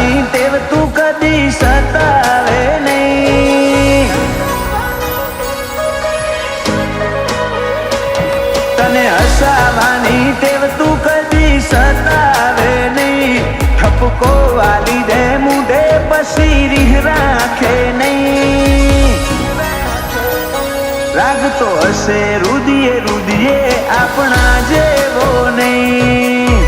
હસાવાની ટેવ તું કદી સતાવે નહીં. તને હસાવાની ટેવ તું કદી સતાવે નહીં. ઠપકો વાલી દે મુઢે પછી રીહ રાખે નહીં. લાગતો હશે રુદિયે રુદિયે આપણા જેવો નહીં.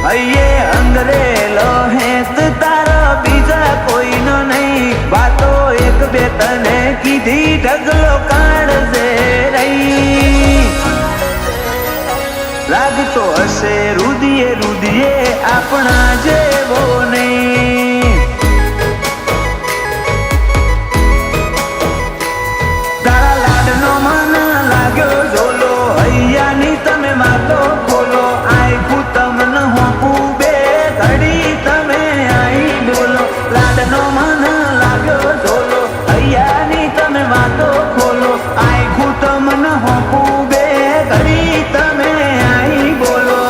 હૈયે અંદરેલો હેત તારો બીજા કોઈનો નહીં. વાતો એક બે તને કીધી ઢગલો કાઢજે રહી. લાગતો હશે રુદિયે રુદિયે આપણા જેવો નહીં. તારા લાડનો મન લાગ્યો ઝોલો હૈયાની તમે વાતો ખોલો. આયખું તમને હોપું બે ઘડી તમે આઈ બોલો. લાડનો મન લાગ્યો ઝોલો હૈયાની તમે વાતો ખોલો. આયખું તમને હોપું બે ઘડી તમે આઈ બોલો.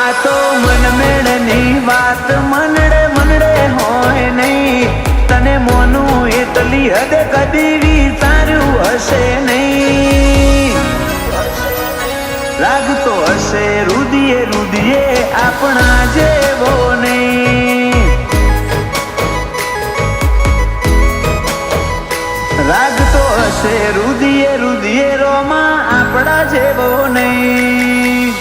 આ તો મન મેળની વાત મનડે મનડે હોય નહીં. તને મોનું એટલી હદ કદી વિચાર્યું હશે નહીં. લાગતો હશે રુદિયે રુદિયે આપણા જેવો નહીં. લાગતો હશે રુદિયે રુદિયે રોમાં આપણા જેવો નહીં.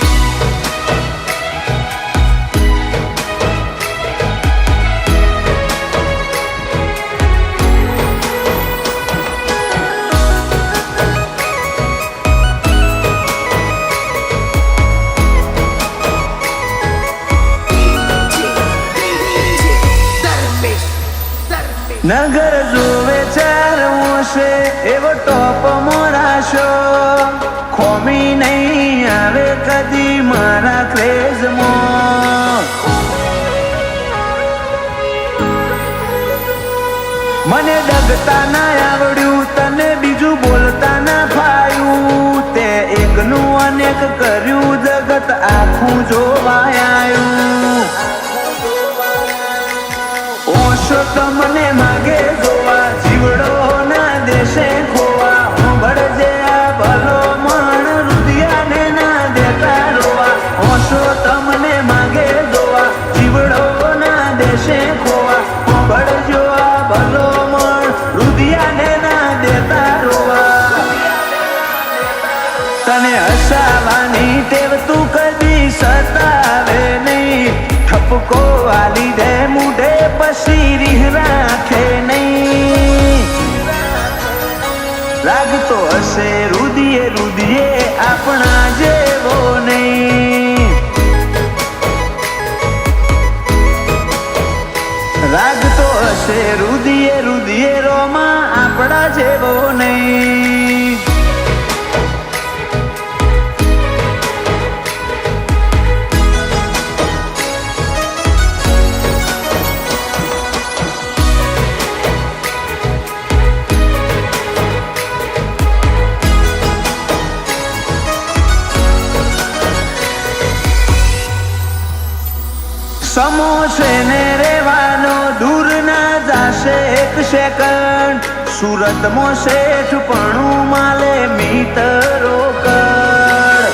નગર જોવે ચાર મોશે એવો ટોપ મોરાશો. ખોમી નહીં આવે કદી મારા ક્રેઝમાં. મને ડગતા ના આવડ્યું તને બીજું બોલતા ના ફાયું. તે એકનું અનેક કર્યું જગત આખું જોવાયું. ઓશો તમને માગે જોવા જીવડો ના દેશે ખોવા. ભળજે આ ભલો મણ રુદિયાને ના દેતા રોવા. ઓશો તમને માગે જોવા જીવડો ના દેશે ખોવા. ભળજો આ ભલો મણ રુદિયાને ના દેતા રોવા. તને હસાવાની ટેવ તું કદી સતાવે નહીં. ઠપકો વાલી દે મુઢે પછી રીહ રાખે નહીં. લાગતો હશે રુદિયે રુદિયે આપણા જેવો નહીં. લાગતો હશે રુદિયે રુદિયે રોમાં આપણા જેવો નહીં. સમોસે ને રેવાનો દૂર ના જાશે એક સેકન્ડ. સુરતમાં શેઠ પણ માલે મિત્રો કડ.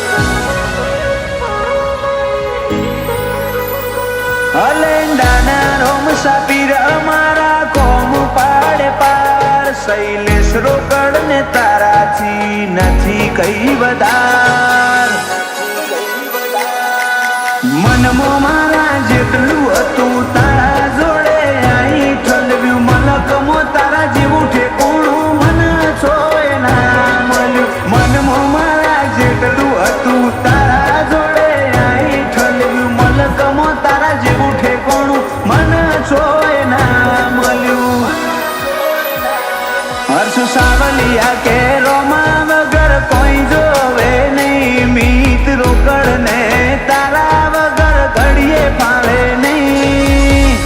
હલેન્ડાના રોમ સાપીર અમારા કોમ પાડે પાર. શૈલેષ રોકડ ને તારાથી નથી કઈ વધાર. મનમાં મારા જેટલું હતું તારા જોડે આઈ ઠલવ્યું. મલકમાં તારા જેવું ઠેકોણું મને છોય ના મળ્યું. મનમાં મારા જેટલું હતું તારા જોડે આઈ ઠલવ્યું. મલકમાં તારા જેવું ઠેકોણું મને છોય ના મળ્યું. હર્ષ સાવલિયા કે રોમા વગર કોઈ જોવે નહીં. મીત રોકડ ને તારા વગર ઘડીએ ફાવે નહીં.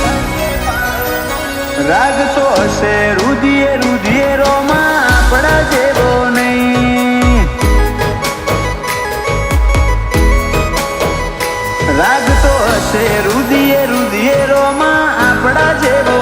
રાગતો હશે રુદિયે રુદિયે રોમાં આપણા જેવો નહીં. લાગતો હશે રુદિયે રુદિયે રોમાં આપણા જેવો